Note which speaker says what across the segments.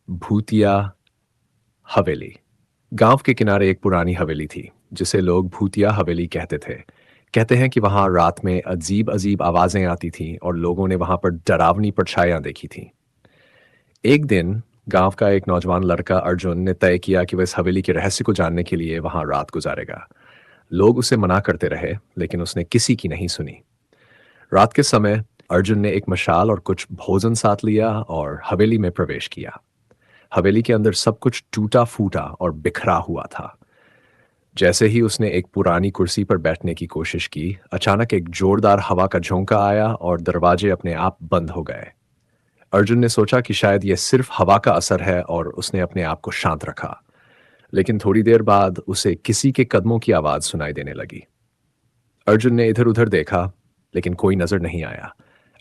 Speaker 1: भूतिया हवेली। गांव के किनारे एक पुरानी हवेली थी जिसे लोग भूतिया हवेली कहते थे। कहते हैं कि वहां रात में अजीब अजीब आवाजें आती थीं और लोगों ने वहां पर डरावनी परछाइयां देखी थीं। एक दिन गांव का एक नौजवान लड़का अर्जुन ने तय किया कि वह इस हवेली के रहस्य को जानने के लिए वहां रात गुजारेगा। लोग उसे मना करते रहे, लेकिन उसने किसी की नहीं सुनी। रात के समय अर्जुन ने एक मशाल और कुछ भोजन साथ लिया और हवेली में प्रवेश किया। हवेली के अंदर सब कुछ टूटा फूटा और बिखरा हुआ था। जैसे ही उसने एक पुरानी कुर्सी पर बैठने की कोशिश की, अचानक एक जोरदार हवा का झोंका आया और दरवाजे अपने आप बंद हो गए। अर्जुन ने सोचा कि शायद यह सिर्फ हवा का असर है और उसने अपने आप को शांत रखा। लेकिन थोड़ी देर बाद उसे किसी के कदमों की आवाज सुनाई देने लगी। अर्जुन ने इधर-उधर देखा, लेकिन कोई नजर नहीं आया।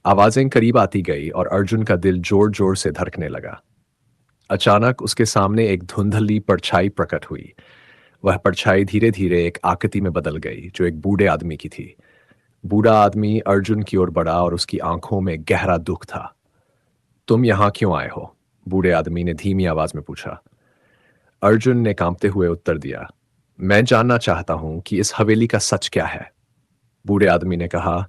Speaker 1: आवाजें करीब आती गई और अर्जुन का दिल जोर-जोर से धड़कने लगा। अचानक उसके सामने एक धुंधली परछाई प्रकट हुई। वह परछाई धीरे-धीरे एक आकृति में बदल गई, जो एक बूढ़े आदमी की थी। बूढ़ा आदमी अर्जुन की ओर बढ़ा और उसकी आंखों में गहरा दुख था। "तुम यहाँ क्यों आए हो?" बूढ़े आदमी ने धीमी आवाज में पूछा। अर्जुन ने कांपते हुए उत्तर दिया, "मैं जानना चाहता हूं कि इस हवेली का सच क्या है।" बूढ़े आदमी ने कहा,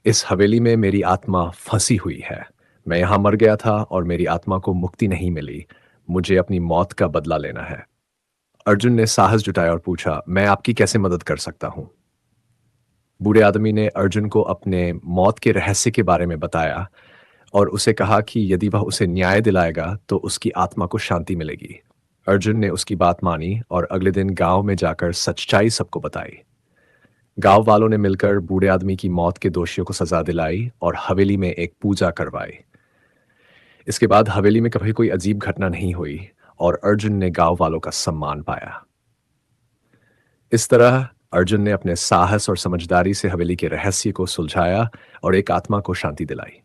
Speaker 1: "इस हवेली में मेरी आत्मा फंसी हुई है। मैं यहाँ मर गया था और मेरी आत्मा को मुक्ति नहीं मिली। मुझे अपनी मौत का बदला लेना है।" अर्जुन ने साहस जुटाया और पूछा, "मैं आपकी कैसे मदद कर सकता हूँ?" बूढ़े आदमी ने अर्जुन को अपने मौत के रहस्य के बारे में बताया और उसे कहा कि यदि वह उसे न्याय दिलाएगा तो उसकी आत्मा को शांति मिलेगी। अर्जुन ने उसकी बात मानी और अगले दिन गांव में जाकर सच्चाई सबको बताई। गांव वालों ने मिलकर बूढ़े आदमी की मौत के दोषियों को सजा दिलाई और हवेली में एक पूजा करवाई। इसके बाद हवेली में कभी कोई अजीब घटना नहीं हुई और अर्जुन ने गांव वालों का सम्मान पाया। इस तरह अर्जुन ने अपने साहस और समझदारी से हवेली के रहस्य को सुलझाया और एक आत्मा को शांति दिलाई।